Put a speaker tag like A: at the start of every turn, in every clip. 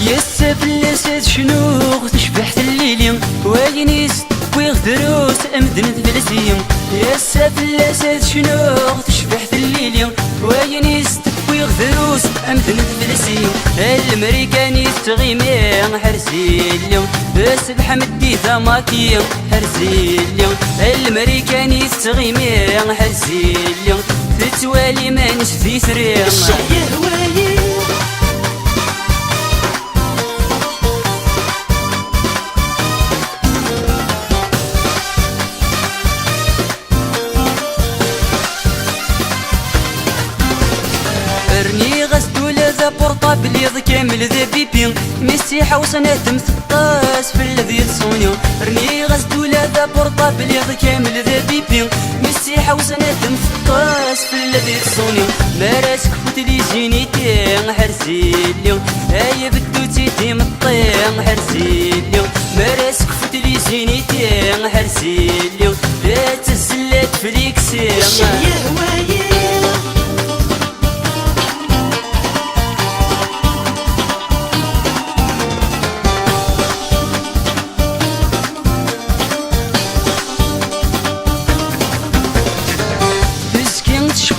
A: يسفلسات شنو تشبحت الليلي وين ويغ دروس امدن ثلثيم. يسفلسات شنو تشبحت الليلي وين ويغ دروس امدن ثلثيم. الامريكاني تغيمي حرسيلي بس بحمدي ثماكي حرسيلي. الامريكاني تغيمي حرسيلي تتوالي ما نشفي ثريم.
B: الشعي هوايي
A: رني غسدو ذا بورطابل يض كامل ذا بيبي ميسي حوصنا تمثقاس في الذي تصونيو. رني غسدو ذا بورطابل يض كامل ذا بيبي ميسي حوصنا تمثقاس في الذي تصونيو. ماراسك فتلي جينيتي حرسيليو هاي بدو تيتي مطيم حرسيليو. ماراسك فتلي جينيتي حرسيليو لا تزلات فليكسي.
B: الشعي هوايي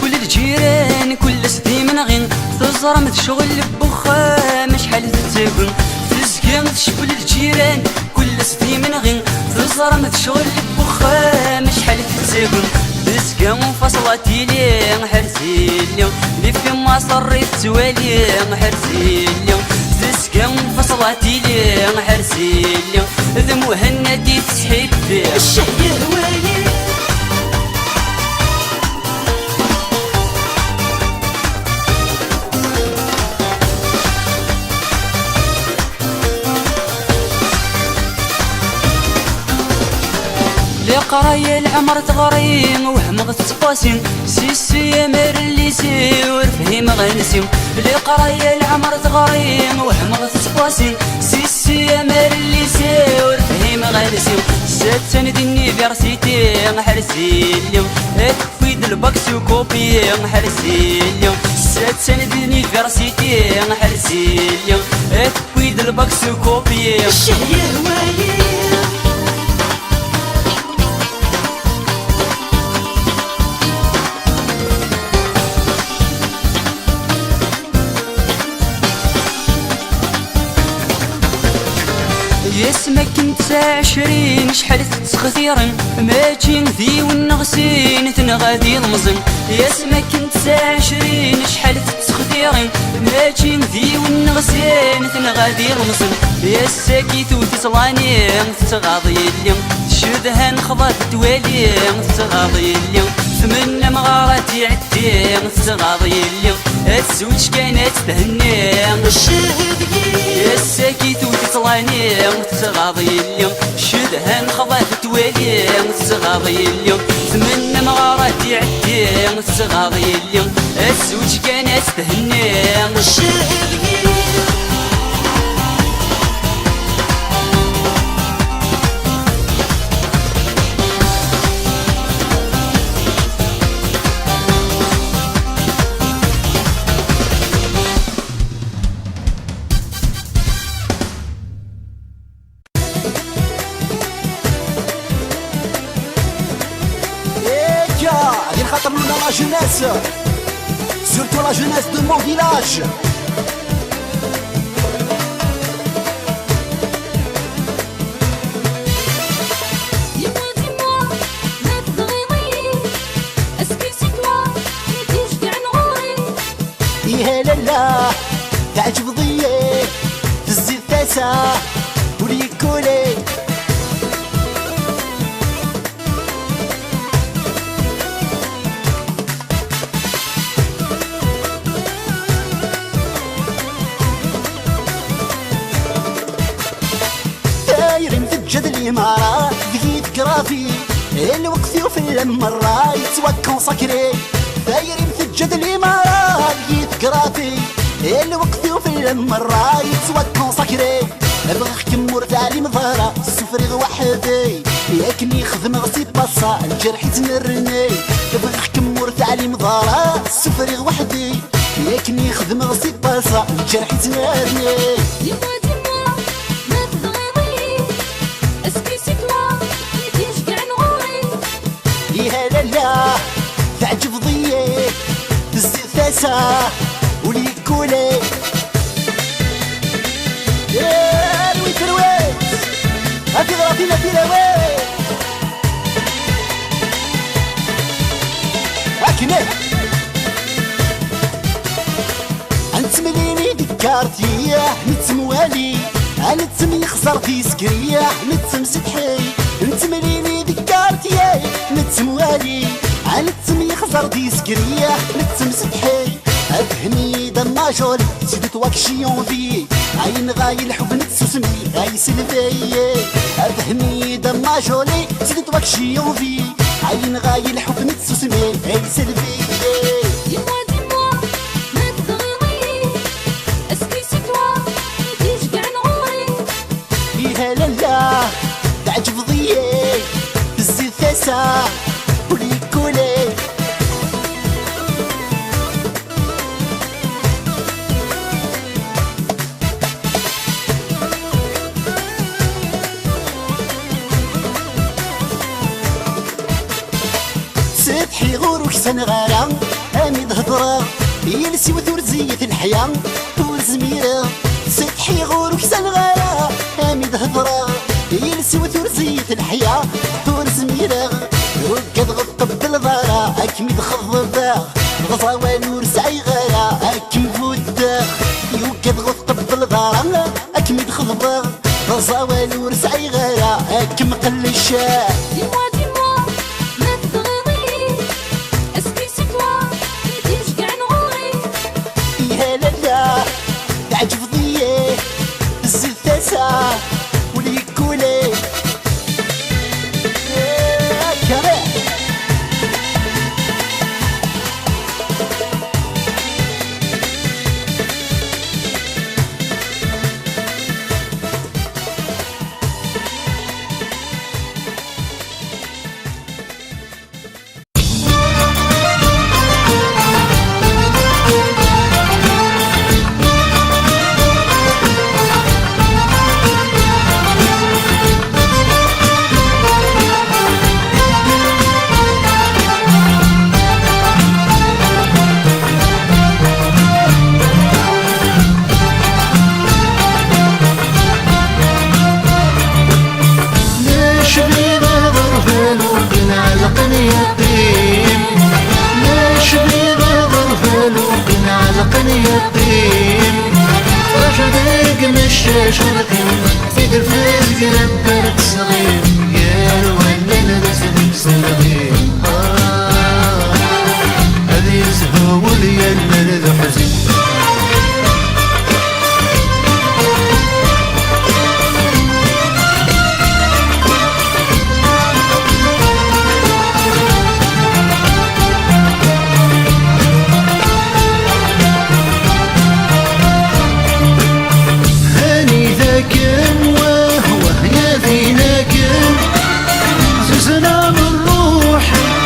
A: الجيران كل سدي من غين تزرم تشغل بخام شحال تتكون. تزكين تشبل الجيران كل سدي من غين تزرم تشغل بخام شحال تتكون. تزكين فصلاتي لي حرسيلي اللي في ما صريت توالي حرسيلي. تزكين فصلاتي لي حرسيلي ذم وهندي تسحب فيه.
B: الشعي هوايي
A: لقرايا العمر تغريم وهم غتسقاسين سيسي يا مار اللي سيور فهيم غنسيم. لقرايا العمر تغريم وهم غتسقاسين سيسي يا مار اللي سيور فهيم غنسيم. سات سند النيفرسيتي حرسيليو اكفيد الباكس وكوبي حرسيليو. سات سند النيفرسيتي حرسيليو اكفيد الباكس وكوبي.
B: الشعي هوايي
A: يسمك انت 20 شحال تسخثيرن ماجي ذي والنغسين تنغادي المزن. يسمك انت 20 شحال تسخثيرن ماجي ذي والنغسين تنغادي المزن. يا ساكيت وتسلاني تغاضي اليوم تشدها نخضات توالي تغاضي اليوم. ثمن مغاراتي عدي تغاضي اليوم الزوج كانت تهني. يا ساكيت وتسلاني تغاضي اليوم شدها نخضات توالي تغاضي اليوم. ثمن مغاراتي عدي تغاضي اليوم الزوج كانت تهني.
C: La jeunesse, surtout la jeunesse de mon village.
D: Dis-moi, maître Rémi, est-ce que c'est toi qui تشجع نغوري؟
C: يا لالا تعجب ضيي في الزيت تاسع وليكولي. جد الإمارات بقيت قرافي الوقت وفي المرة يتوكل سكري. دايرين في جد الإمارات بقيت قرافي الوقت وفي المرة يتوكل سكري. بغيخ كمور تاعلي مظهرة السفريغ وحدي لكن يخدم غسي باصا الجرح يتمرني. بغيخ كمور تاعلي مظهرة السفريغ وحدي لكن يخدم غسي باصا الجرح يتمرني. الثاسة ولي كولي يا رويت رويت هاتي غراتينا في الهواء هاكنا انتمليني ذكرتي نتموالي نتم يخسر في سكرية نتم سدحي نتمليني ذكرتي نتموالي نتم يخسر في سكرية نتم سدحي افهمي دما جول سيدت واكشيون في عين غاي الحب نتسوسمي غاي سلفي افهمي دما جولي سيدت واكشيون في عين غاي الحب نتسوسمي غاي سلفي
D: Dis-moi, dis-moi, ما تغيظي اسكي سي توا تيجي كاع نغوري
C: فيها لالا تعجب ضيي بالزيت ثاسة ولي كولي سبحي غوروك سنغارة امي هضرة يلسي وثور زيت الحياة ثور زميرة سبحي غوروك سنغارة امي هضرة يلسي وثور زيت الحياة ثور زميرة وقد غطب الضارة اكمي دخضبا غصاوى نور سعي غارة اكم فودا وقد غطب الضارة اكمي دخضبا غصاوى نور سعي غارة اكم قلشا
D: Dis-moi, dis-moi, ما تغيظي اسكي سي توا تيجي كاع نغوري
C: يا لالا تعجب ضيي بالزيت ثاسة ولي كولي يا كريم
B: في درفاز قلب برد صغير يا ولا نرسل سلغير هذي يزهو ولي المرض حزين زنا من روحي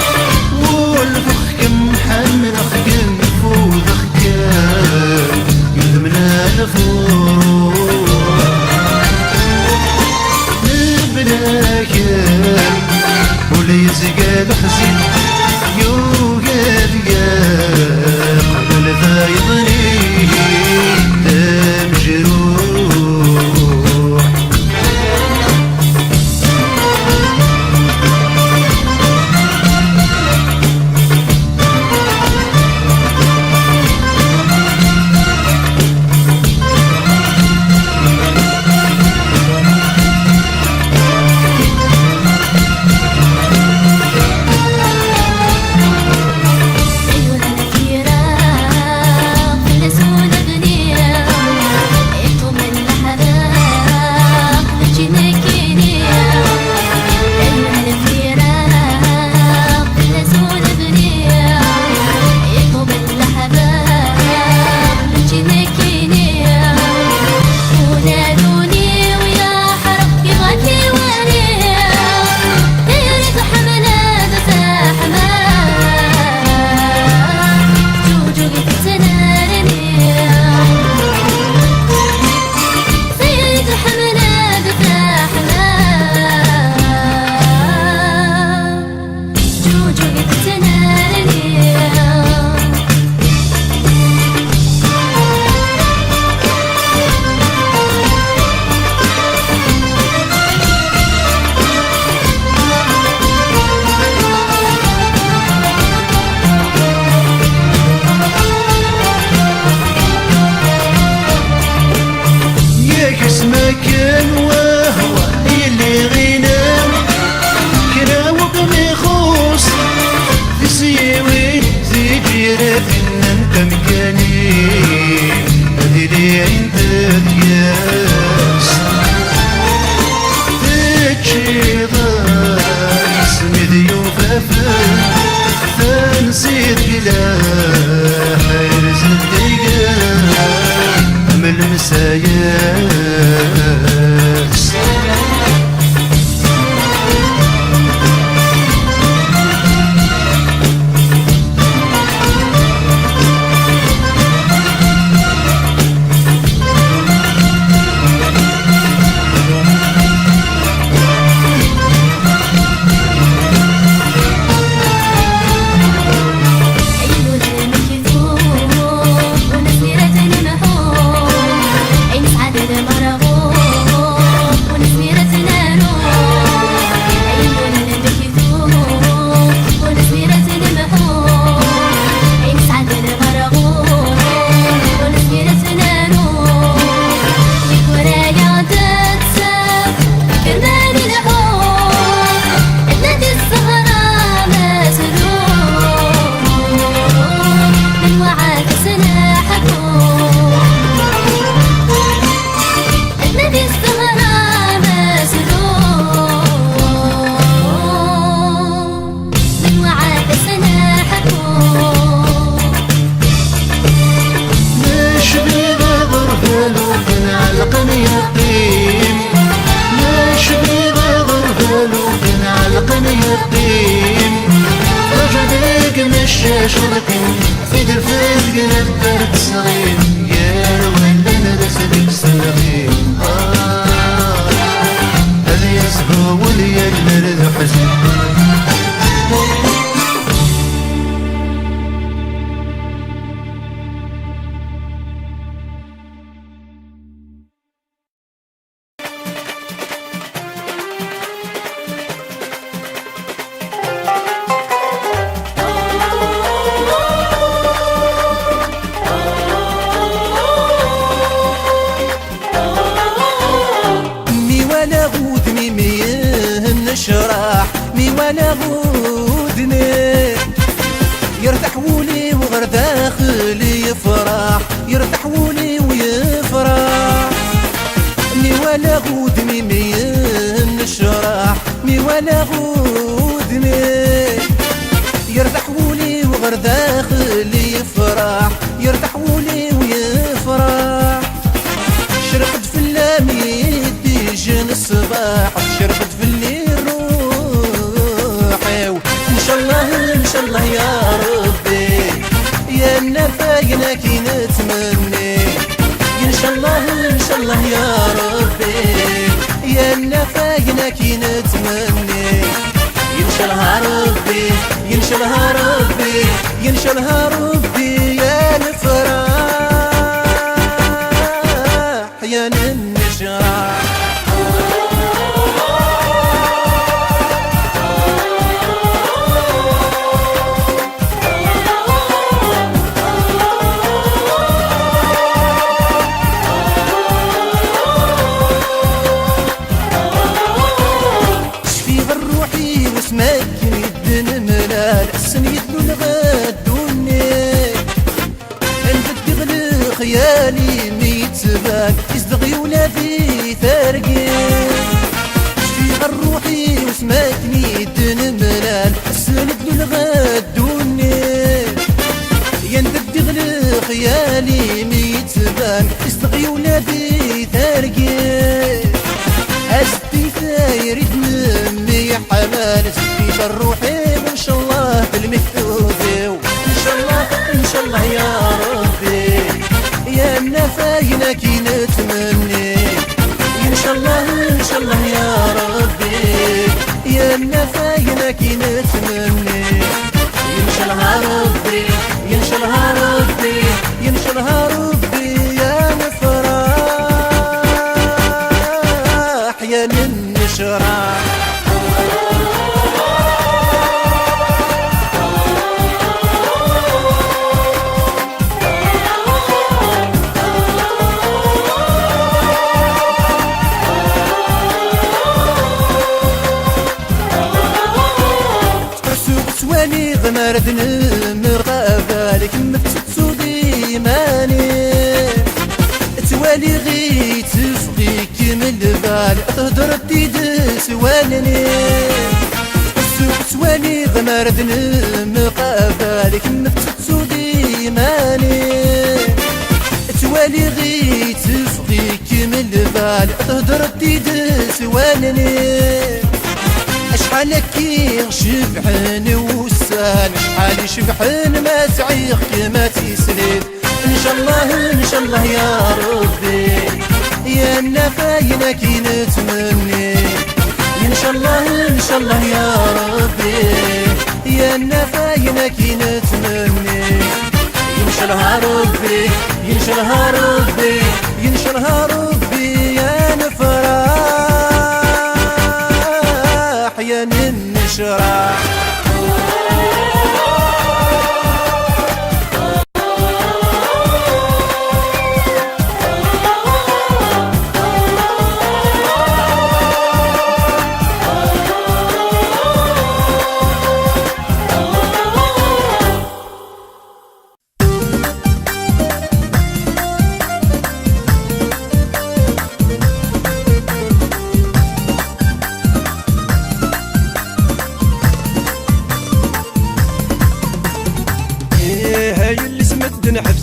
B: ساياس شرقي في درفات قلب برد صغير يا ولا انا رسلك صغير هذا يسهو وليا المرد حزين
E: نشرح مي وانا غودني يرتاح ولي وغير داخلي يفرح يرتاح ولي ويفرح مي وانا غودني مي نشرح مي وانا غودني يرتاح ولي وغير داخلي يفرح يرتاح ولي ويفرح شرقت في اللام يدي جن الصباح شرقت في الليل ان شاء الله يا ربي يا النفاينا كي نتمني ان شاء الله يا ربي يا النفاينا كي نتمني ينشلها ربي ينشلها ربي ينشلها ربي يا الفرح يا النشرح خيالي ميتبان يصدغي ولادي ثارقين شفي روحي وسمعتني دن ملال السند للغاد دوني يندد غلي خيالي ميتبان يصدغي ولادي ثارقين أزدي ثاير دمي حلال زدي روحي وإن شاء الله بالمحفوظي إن شاء الله يا ربي يا النفاينا كي نتمني ان شاء الله يا ربي يا النفاينا كي نتمني ينشلها ربي ينشلها ربي ينشلها ربي يا نفرح يا للنشرح غمرد المرغبة لك متسو ديماني توالي غي تفغيك من البال تهدر الديد سوانني السوق توالي غمرد المرغبة لك متسو ديماني توالي توالي غي تزغيك من البال تهدر تيدس وانني اشحال كي شبحن وسان شحال شبحن ما تعيق كما تسلف ان شاء الله ان شاء الله يا ربي يا النفاينا كي نتمني ان شاء الله ان شاء الله يا ربي يا النفاينا كي نتمني ينشلها ربي ينشلها ربي ينشلها ربي يا نفرح يا ننشرح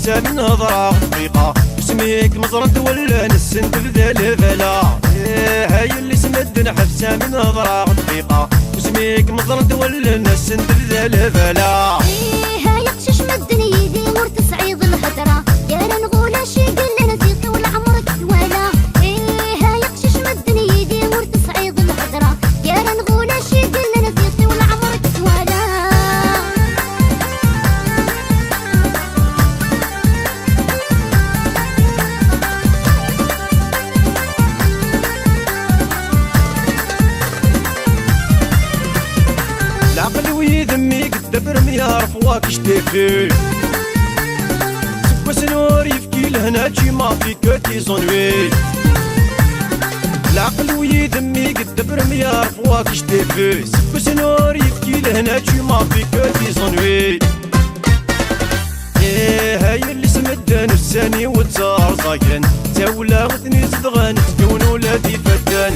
F: حبسة من هضرة دقيقة اسميك مزرنت ولا نسنت بذا الفلا هاي اللي سمدنا حبسة من هضرة دقيقة اسميك مزرنت ولا نسنت بذا الفلا
D: هاي قشش مدني يدي ورت صعيد الهدرة يا نغولا شي قل لنا زيقي ولا عمرك ولا هاي قشش مدني يدي ورت صعيد الهدرة يا نغولا شي قل لنا زيقي ولا عمرك ولا
F: العقل ويذمي قد برمي عرفواك شتيفي سكوا سنور يفكي لهنا تجي ما فيك تيزونوي العقل ويذمي قد برمي عرفواك شتيفي سكوا سنور يفكي لهنا تجي ما فيك تيزونوي هاي اللي سمدان الساني وتزار زاكن تاولا غثني زدغان تكون ولادي فتان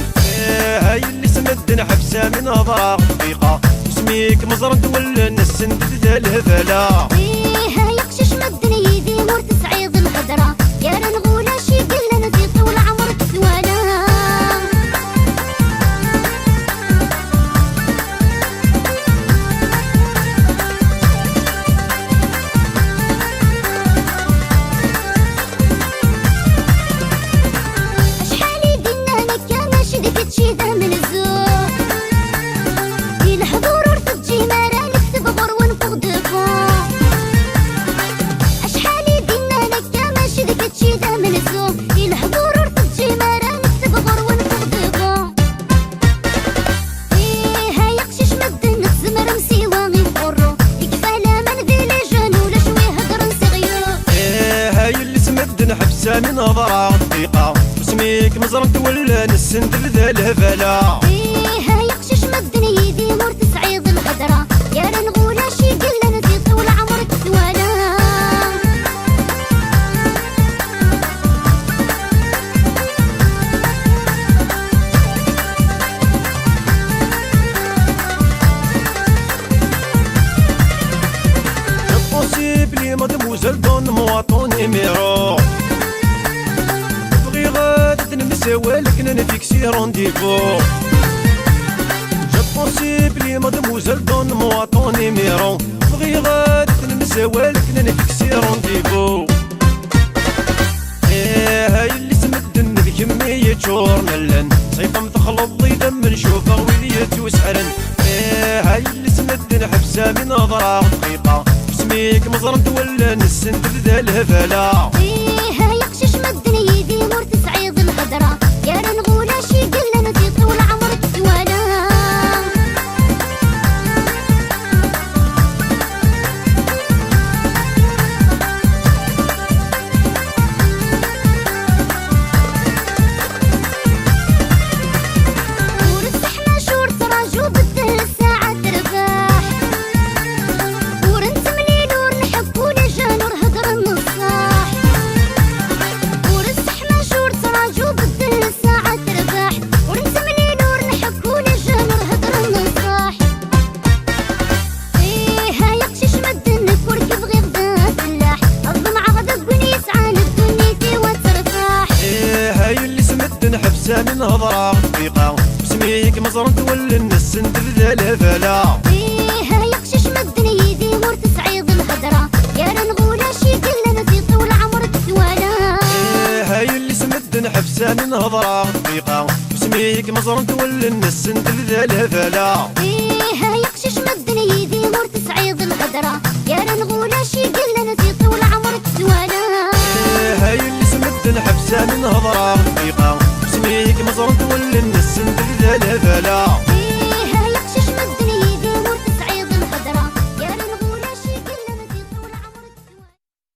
F: هاي اللي سمدان حبسة من هضرة دقيقة اسميك مزرد ولا نسند ذا الهفلا
D: هاي قشش مدني يدي ورت صعيد الهدرة يا نغولا شي قل لنا زيقي ولا عمرك ولا
F: حبسة من هضرة دقيقة اسميك مزرد ولا نسند بذا الهفلا
D: هاي قشش مدني يدي ورت صعيد الهدرة يا نغولا شي قل لنا زيقي ولا عمرك ولا
F: بلي مدموزل دون مواطن نيميرو بغي غاد نمساوالك نفيكسي رونديفو بلي مدموزل دون مواطن نيميرو بغي غاد نمساوالك نفيكسي رونديفو هاي اللي سمدن بكمية شور ملن صيفة متخلط ضيدا نشوفها ويلية وسعرن هاي اللي سمدن حبسة من هضرة دقيقة اسميك مزرد ولا نسند بذا الهفلا
D: هاي قشش مدني يدي ورت صعيد الهدرة يا نغولا شي قل لنا زيقي ولا عمرك ولا ورت احنا شور تراجو بدل الساعة ترباح ورنت ملي نور نحب ولا جا نور هدر النصاح
F: حبسة من هضرة دقيقة بسميك مزرن تولي الناس ندبدا لا فلا
D: فيها يقشش مدن يدي ورت سعيد الهدرة يا رنغولة شي قلنا في طول عمرك ثوالا
F: هاي اللي سمدن حبسة من هضرة دقيقة بسميك مزرن تولي الناس ندبدا لا فلا
D: فيها يقشش مدن يدي ورت سعيد الهدرة يا رنغولة شي قلنا في طول عمرك ثوالا
F: هاي اللي سمدن حبسة من هضرة دقيقة بسميك مزرن تولي الناس ندبدا لا فلا
D: فيها يقشش مدن يدي ورت سعيد الهدرة يا رنغولة شي قلنا في طول عمرك ثوالا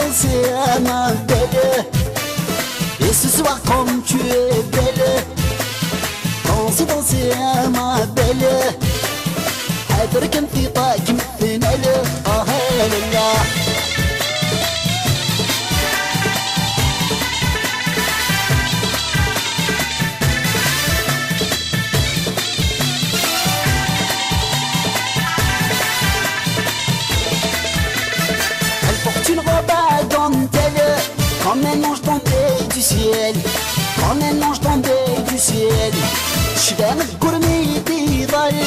C: Danser à ma belle. Et ce soir comme tu es belle, danser à ma belle. حاضرك انفطاك مثنال لا Elle porte une robe à dentelle, comme un ange tombé du ciel, comme un ange tombé du ciel. شبان القرمي ضل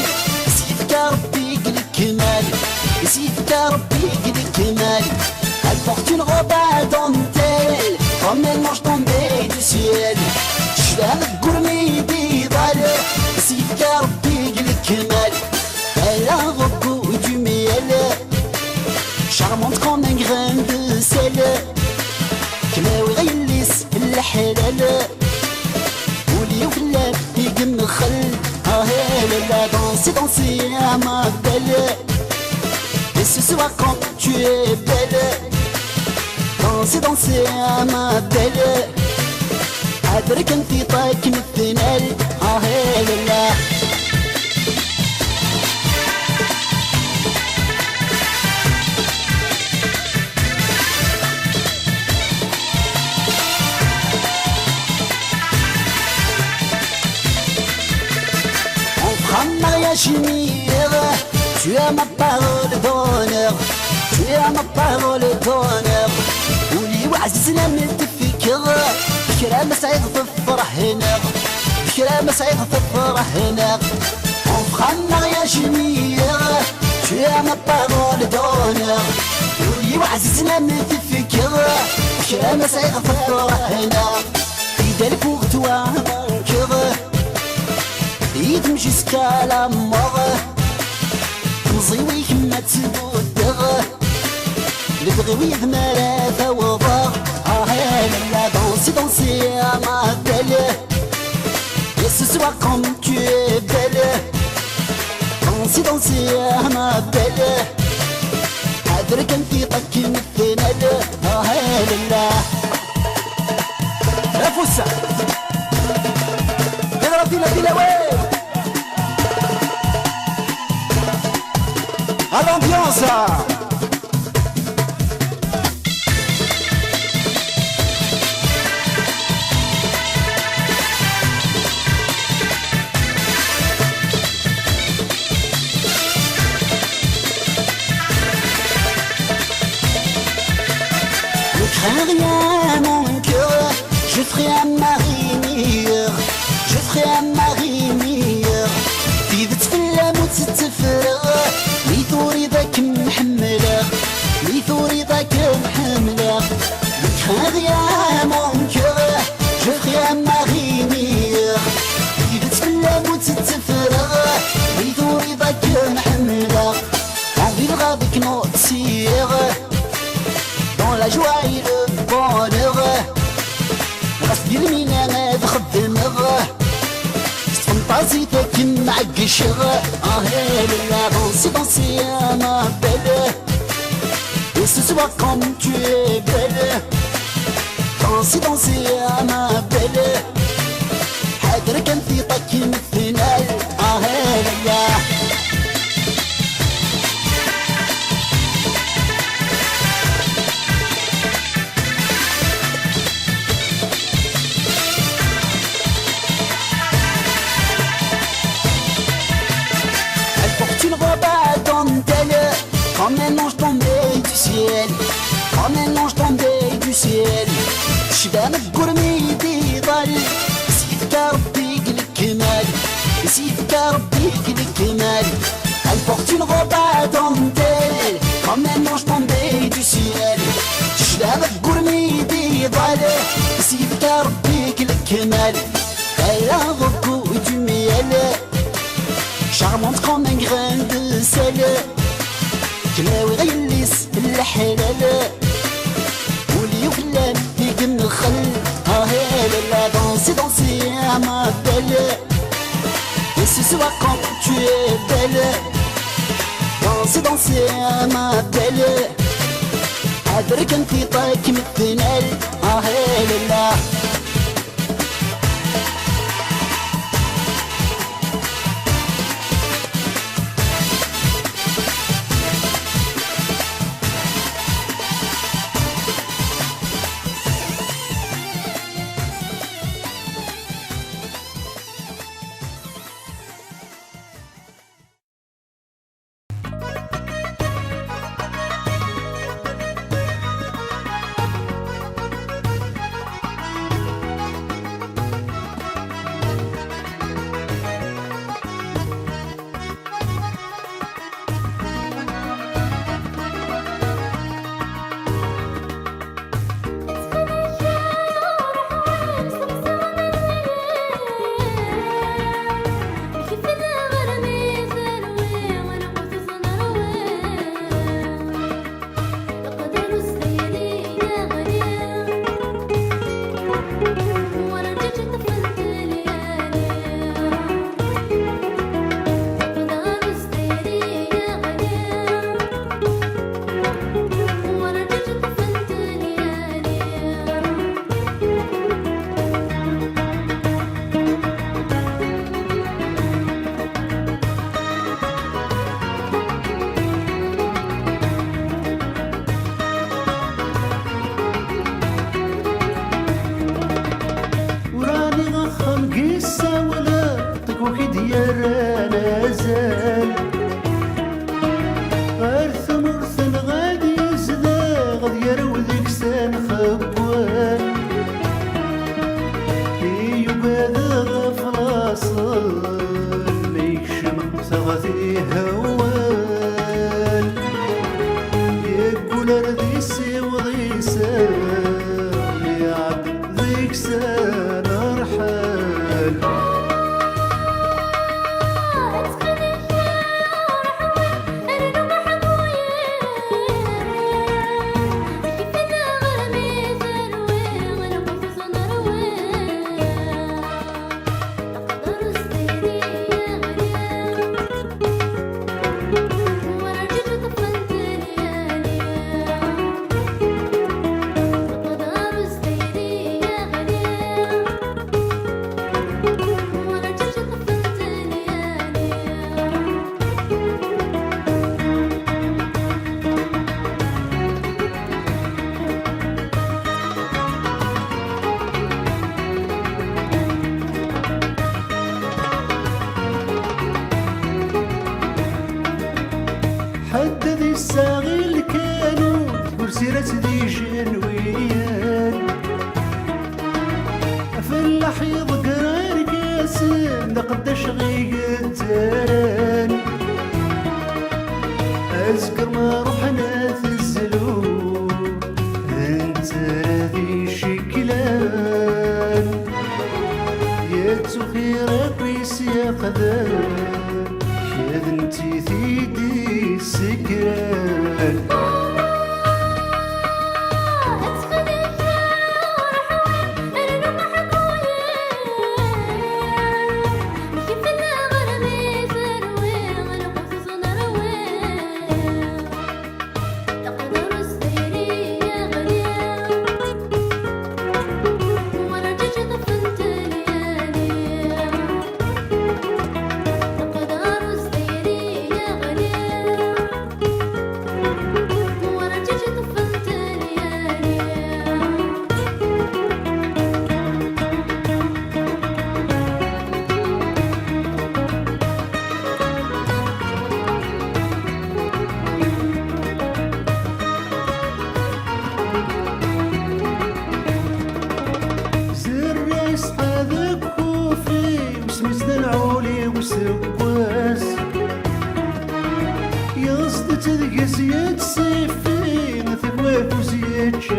C: يسيفك ربي يقل الكمال، يسيفك ربي يقل الكمال. Elle porte une robe à dentelle, comme un ange tombé du ciel. شبان القرمي ضل يسيفك ربي يقل الكمال. Elle a un goût du miel, charmante comme un grain de sel. كلاوي غيليس الحلال ولي وفلاب يقم خل لا danser à ma belle. Et ce soir quand tu es belle, danser à ma belle. حاضرك انفطاك مثنال لا Un mariage mire, tu as ma parole d'honneur, tu as ma parole d'honneur. ولي وعززنا متفكر بكرة مسعيد تفرح هنا، بكرة مسعيد تفرح هنا. On fera un mariage mire, tu as ma parole d'honneur. ولي وعززنا متفكر بكرة مسعيد تفرح هنا. Fidèle pour toi mon cœur, يدم jusqu'à la mort. نزيويك ما تبودغ البغي يذمر فوضى لا danser à ma belle. Et ce soir comme tu es belle, danser à ma belle. حاضرك انفطاك مثنال لا يا فوسة اضرب دينا وين à l'ambiance. Ne crains rien mon cœur, je ferai un mari meilleur, je ferai un mari meilleur. في بتفلم وتتفرغ ليثوري ذاك محملة، ليثوري ذاك محملة. Ne crains rien mon cœur, je ferai un mari meilleur. في بتفلم وتتفرغ ليثوري ذاك محملة. On vivra avec nos tirs dans la joie et le bonheur. غصب المينا ما تخدمغ فانتازيتك معقشغ لا danser à ma belle. Et ce soir comme tu es belle, danser à ma belle. حاضرك انفطاك مثنال لا tombé du ciel, comme un ange tombé du ciel. شبانك قرميدي ضل سيدك ربي الكمال سيدك ربي الكمال. Elle porte une robe à dentelle comme un ange tombé du ciel. شبانك قرميدي ضل سيدك ربي الكمال. Elle a beaucoup du miel, charmante comme un grain de sel. كلاوي غيليس الحلال ولي وفلان يقم الخل. لا danser danser à ma belle. Et ce soir quand tu es belle, danser danser à ma belle. أدرك انتي طايك مثنال. لا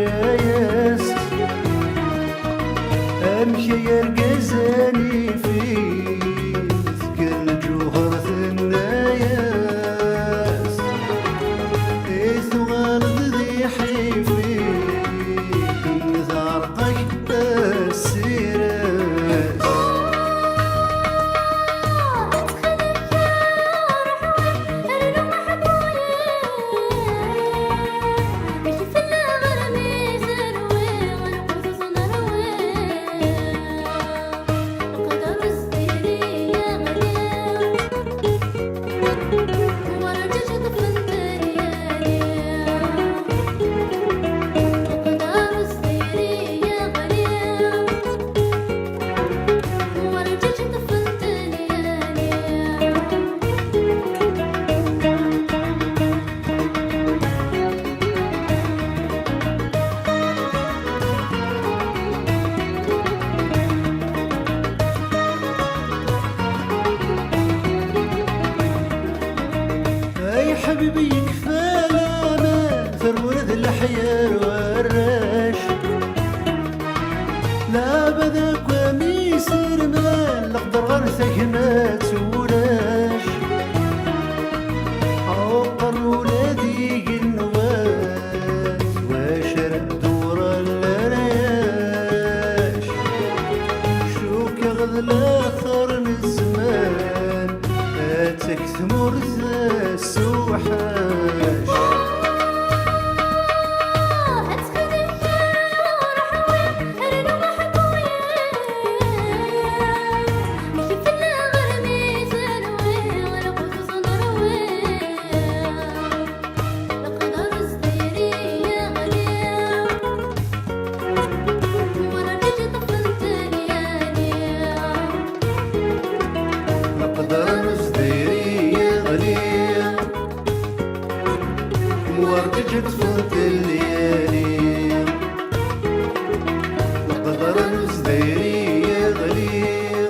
B: الرايس أمشي يرقزاني فيه ذكر الجوهر النايس إيث غالد ذيحي فيه نثارقك السيرس حبيبي كفانا ما ثرورد الحيار والراش لا بذاك وميسر ما لقدر غرثك ما تسولاش عقر ولادي النواس وشرب دور الرياش شوك غذ الاخر الزمان اتك ثمر السوحاش وردجت فوت الليالي لقدر نزديري غليل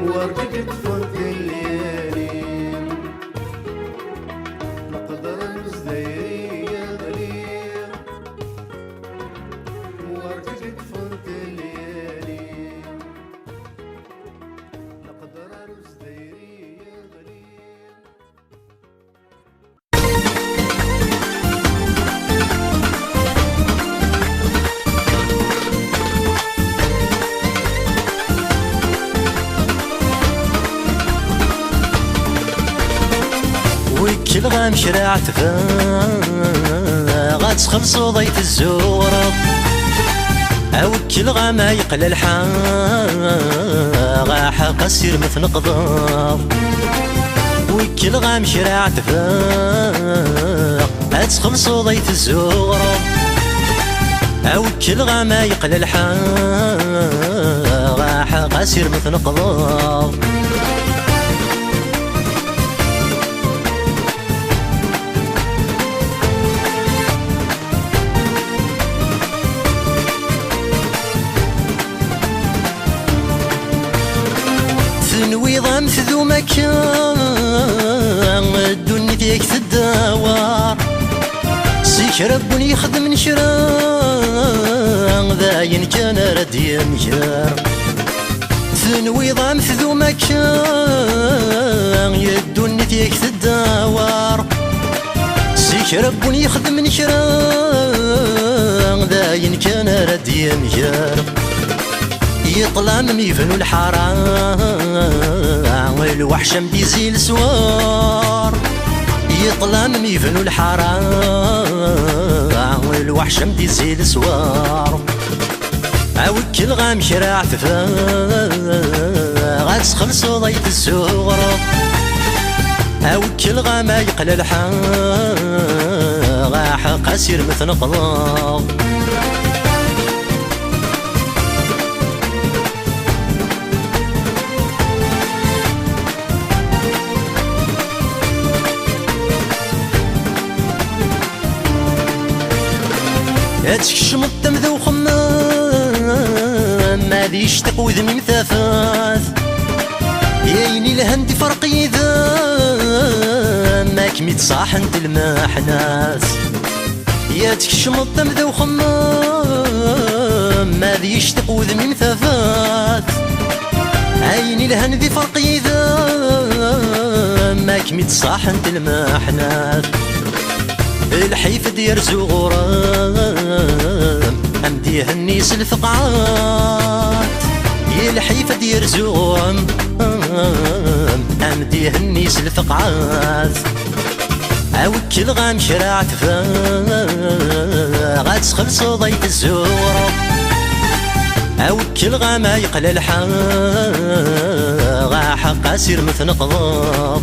B: وردجت فوت الليالي لقدر نزديري غليل وردجت فوت الليالي لقدر نزديري غليل
E: وكل غام شرعت غتخلصو ضيت الزورة او كل غام يقل غاحق السير مثل قضاب وكل غام شرعت غتخلصو ضيت الزورة او كل غام يقل غاحق السير مثل قضاب نويض ذو مكان الدنيا فيك تداور سيك رب يخدم نشران ذاين كان رد ينجر نويض ذو مكان الدنيا فيك تداور سيك رب يخدم نشران ذاين كان رد ينجر يطلع من يفنو الحرام والوحشة مديزيل سوار يطلع من يفنو الحرام والوحشة مديزيل سوار عوكل غام شراع غتخلصو ضيت الزغرة عوكل غام يقل الحام غاحق اسير مثل قضاب تكشم الدم ذو خمام ما ذي يشتق وذني مثافات يايني الهندي فرقي ذا ماك ميت صاح انت الماحناس يا تكشم الطم ذو خمام ما ذي يشتق وذمي مثافات عيني لهن ذي فرق إذا ماك متصاح انت المحنات الحيف دير زغرام امدي هنيس الفقعات يا الحيف دير زغرام امدي هنيس الفقعات اوكل غام شراع تفا غاتسخل صوضيت الزورة اوكل غام يقل الحا غا حق سير مثل قضاب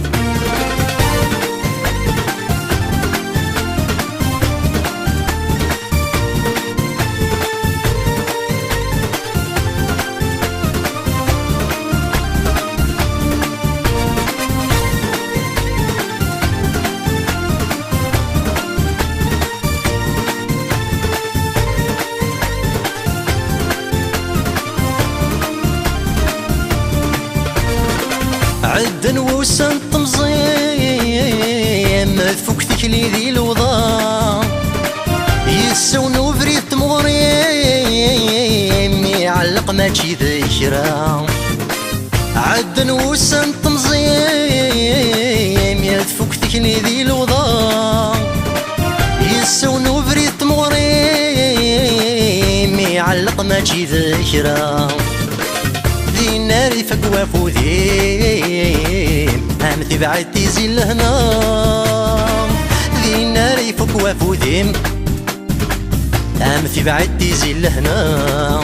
E: عدن وسن تمزيم فوق تكلي ذي الوضا يسون وفريد تمغريم يعلق ماشي ذكرى عدن وسن تمزيم يفوق تكلي ذي الوضا يسون وفريد تمغريم يعلق ماشي ذكرى ذي النار فقوا فوذيم امتي بعد تيزي لهنا ذي النار فقوا فوذيم امتي بعد تيزي لهنا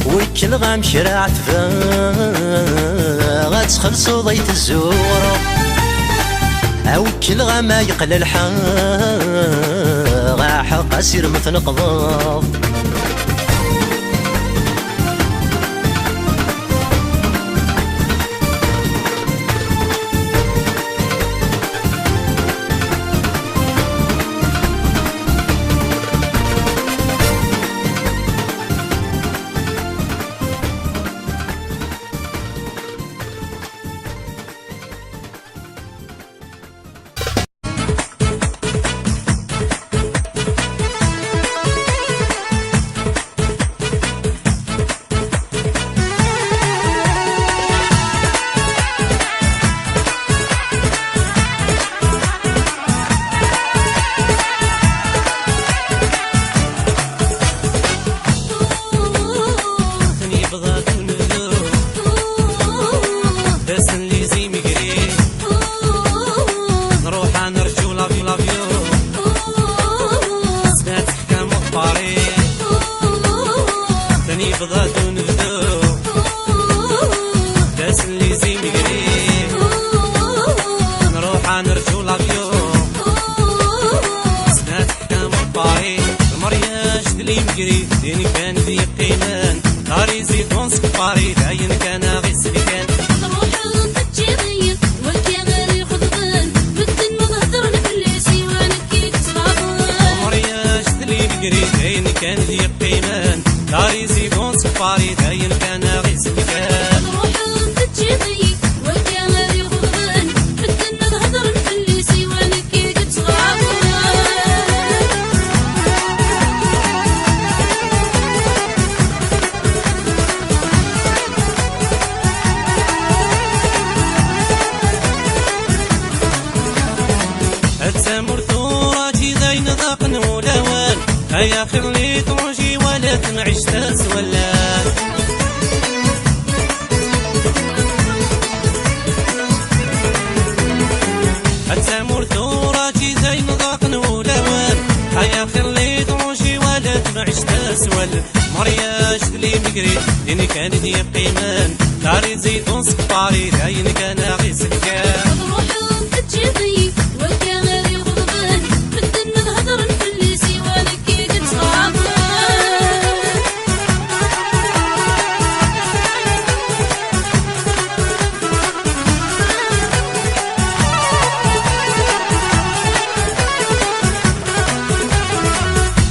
E: وكل غام شراع تفا غاتسخل صوضيت الزورة او كل غام يقل الحا غا حق سير مثل قضاف
G: هيا خلي تروجي ولا تنعيش تسولى التامور ثوراتي زي نضاق نولوان هيا خلي تروجي ولا تنعيش تسولى مرياش تلي مقري لاني كان دي قيمان داري زيتون سكباري داين كان غي سكان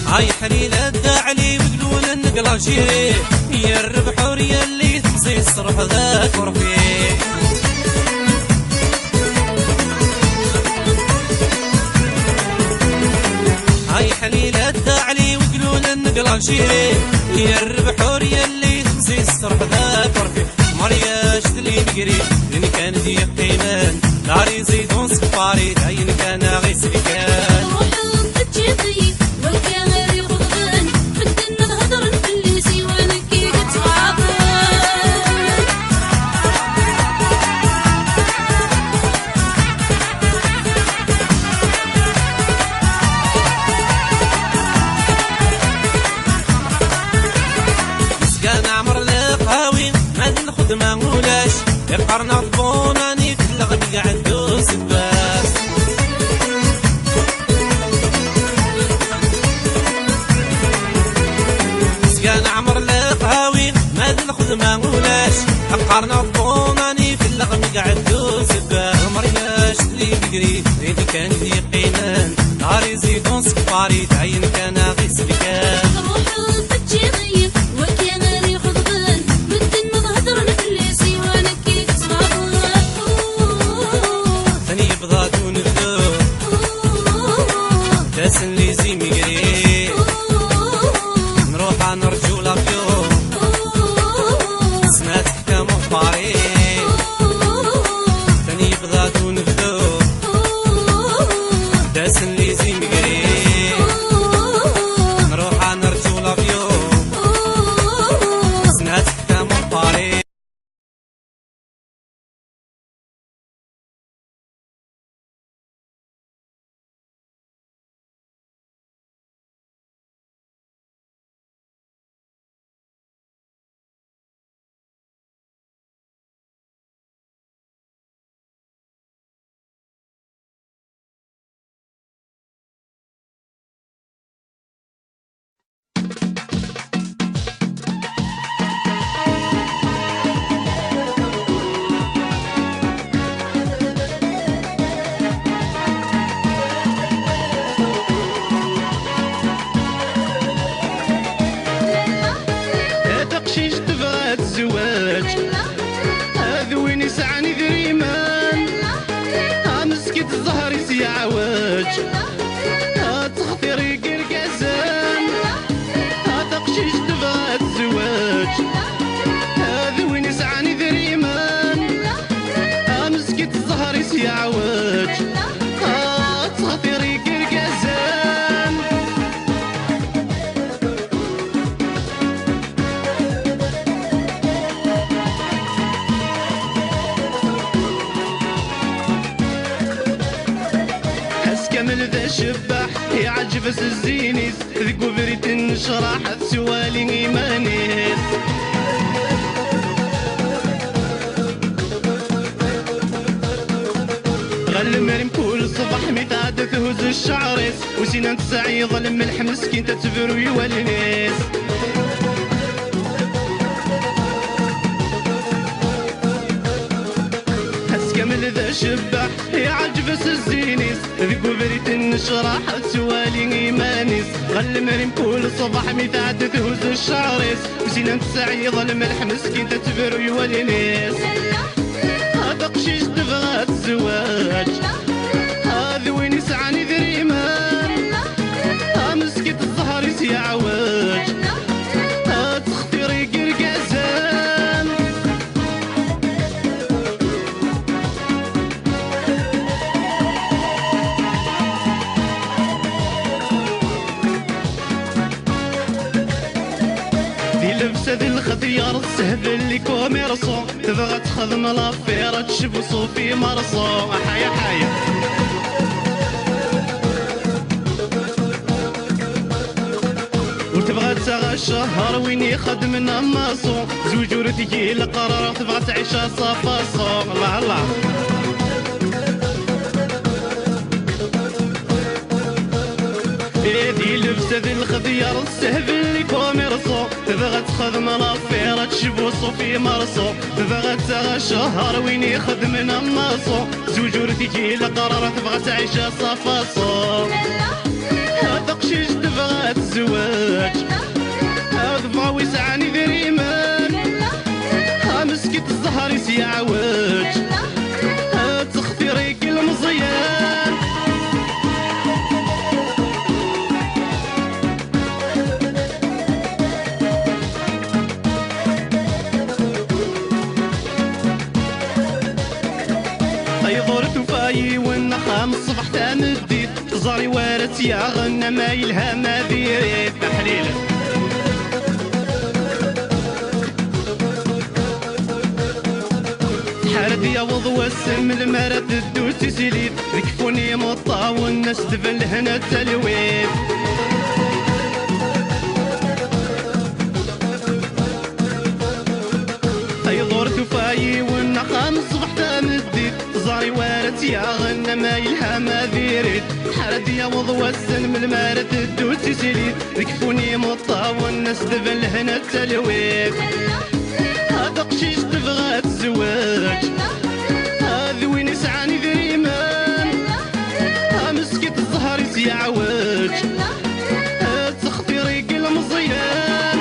G: هاي حليلة الداعلي وقلول النقلاشي يا الربح وريا اللي تمسي الصرح ذاك ورفيه هاي نقلع شيري يا الربحور يا اللي تمسي الصرح ذا فرقي مرياش اللي نقري لين كان دي قيمان ناري زيدون صفاري داين كان غي سلكان
D: روح تجيبي والكان غير يخضن خدنا الهضر اللي سيوانك كي تتعاطى
G: مسكان عمر القهاوي ما الخدمة مولاش يقرنا ضبوناني في الغبي عندو سباس مسكان عمر القهاوي ما الخدمة مولاش يقرنا ضبوناني في الغبي عندو سباس مرياش اللي بقري اللي كان دي قيمان ناري زيدون صفاري تعين كان غي سلكان
D: روح تجيبي والكان غير يخضن بدنا الهضر اللي سيوانك كي تتعاطى
G: ثاني يبغى دون الذوق داس اللي زي مقري نروح نرجو لافيو سمعت حكام وخباري ثاني يبغى دون الذوق داس اللي زي مقري نروح نرجو لافيو سمعت حكام وخباري
F: تقشيش تبغى الزواج هذا وين يسعني ذريمان مسكت الزهر يسيا عواج تخطيري قرقازان تقشيش تبغى الزواج هذا وين يسعني ذريمان مسكت الزهر يسيا عواج تخطيري قرقازان حس كامل ذا شباح يعجب الزينيس ذكو بريت نشرح سوالي ايمانيس غل مريم كل صباح متعدى تهز الشعريس وسنان تسعي ظلم ملح مسكين تتبرو يوالنيس حس كامل ذا شباح يعجب الزينيس ذكو بريت نشرح سوالي ايمانيس غل مريم كل صباح متعدى تهز الشعريس وسنان تسعي ظلم ملح مسكين تتبرو يوالنيس هذا قشيش تبغى الزواج هذا وين يسعني ذريمان مسكت الظهر يسيا عواج تختيري قرقازان ذي لبسة ذي الخديار السهل اللي كوميرسو تبغى تخدم لافيرة تشبسو في مرسو حيا حيا وتبغى تسغى الشهر وين يخدمنا ماسو زوجور تجي القرار تبغى تعيشها صفاصو الله الله ذي لبسة ذي الخديار السهل اللي كوميرسو تبغى تخدم لافيرة تشبوسو في مرسو تبغى تسغى الشهر وين يخدمنا ماسو زوجور تجي القرار تبغى تعيشها صفاصو هذا قشيش تبغى تزواج هذا فاوي سعني ذريمان مسكت الزهر يسيا عواج تختيري كل مزيان زاري وارث يا غنى ما يلها ما بيريد تحليل حارد يا وضو السم المرد الدوس سليب ذكفوني مطا والناس تفل هنا التلويب اي دور تفاي والنقام صبحت مديد زاري وارث يا غنى ما يلها ما بيريد حارد يا وضو السم المرد الدوس سليب ذكفوني مطا والناس تفل هنا التلويب هذا قشيش تبغى تزواج هذا وين يسعاني ذريمان مسكت الزهر يعوج تخطي ريق المزيان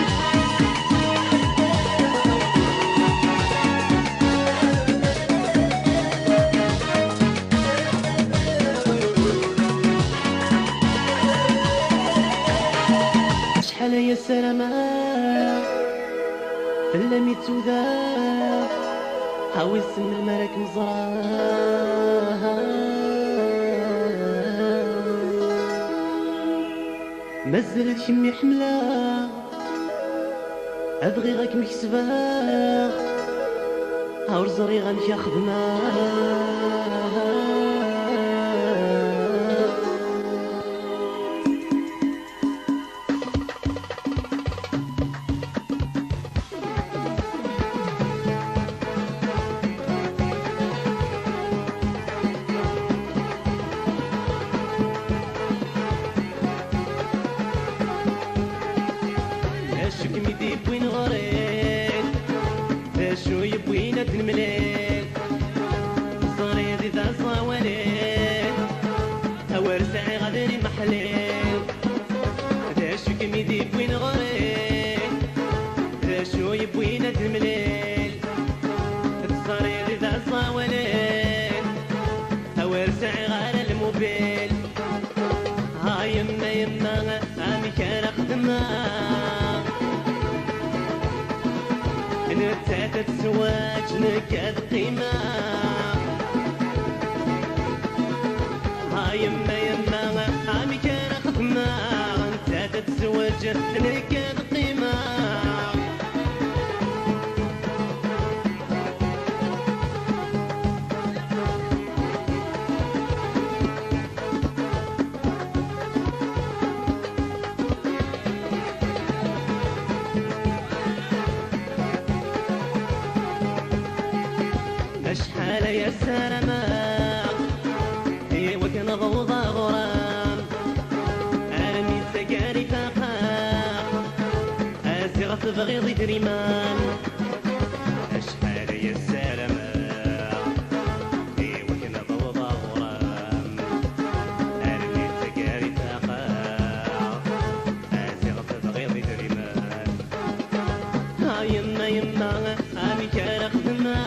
F: شحال يا السلامة إلا ميت سودا هاوي السن الملك مزرعة مازالت شمي حملة أبغي غاك مكسبة هاور زري غنمشي خدمة يبوين غريب شو يبوين المليل صاري ذي ذا صواليل هوار ساعي غادري محليل شو كميدي يبوين غريب شو يبوين المليل صاري ذي ذا صواليل هوار ساعي غادر الموبيل هاي يما يما عامي كان خدمة نتاتا تسواج نكاد قيمة ها يما يما عامي كان خدمة نتاتا تسواج نكاد قيمة شحال يا السلامة ايوا كان ضوضا غرام ارمي السكاري فاقا اسيغ تبغي ضي دريمان شحال يا السلامة ايوا كان ضوضا غرام ارمي السكاري فاقا اسيغ تبغي ضي دريمان ها يما يما عامي كان خدمة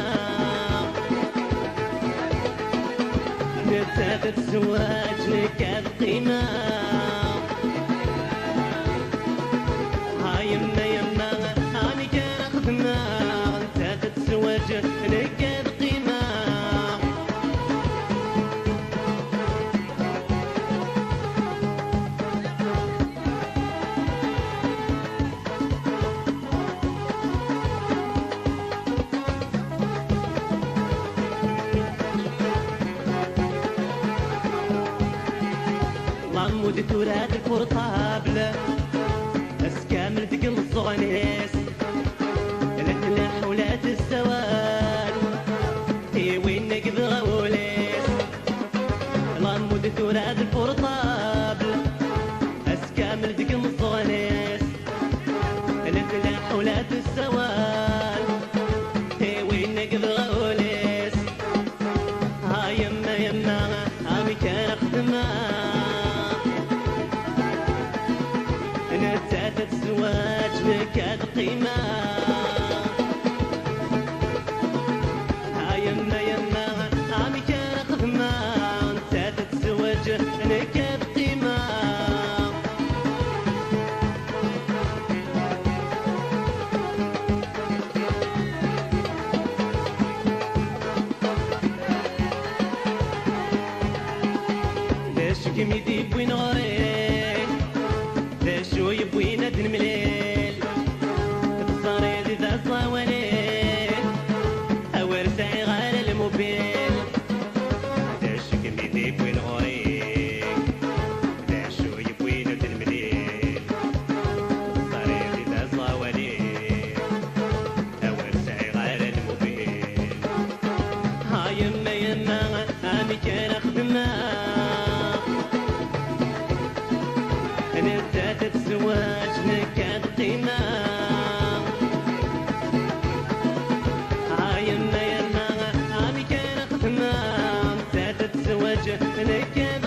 F: نتاتا الزواج نكاد قيمة ها يما يما هاني كان خدمة نتاتا الزواج نكاد قيمة عمود تورات البورطابل اسكامل دقل الصغنيس الاتلاح ولات السواد اي وين نقذ غوليس العمود تورات البورطابل اسكامل دقل الصغنيس الاتلاح ولات السواد اي وين نقذ غوليس ها يما يما عامي كان خدمة نتاتا الزواج نكاد قيمة ها يما يما عامي كان خدمة نتاتا الزواج نكاد قيمة ليش كمي
G: كميدي بوين غريب داشو يبوينا دنمليل بصريدي ذا صوانيل أور ساعي غال الموبيل داشو كميدي بوين غريب داشو يبوينا دنمليل بصريدي ذا صوانيل أور ساعي غال الموبيل ها يما يما أمي كان أخدمها نبدأ الزواج نكاد قيمة يما يما أمي كان أخدمها نبدأ الزواج نكاد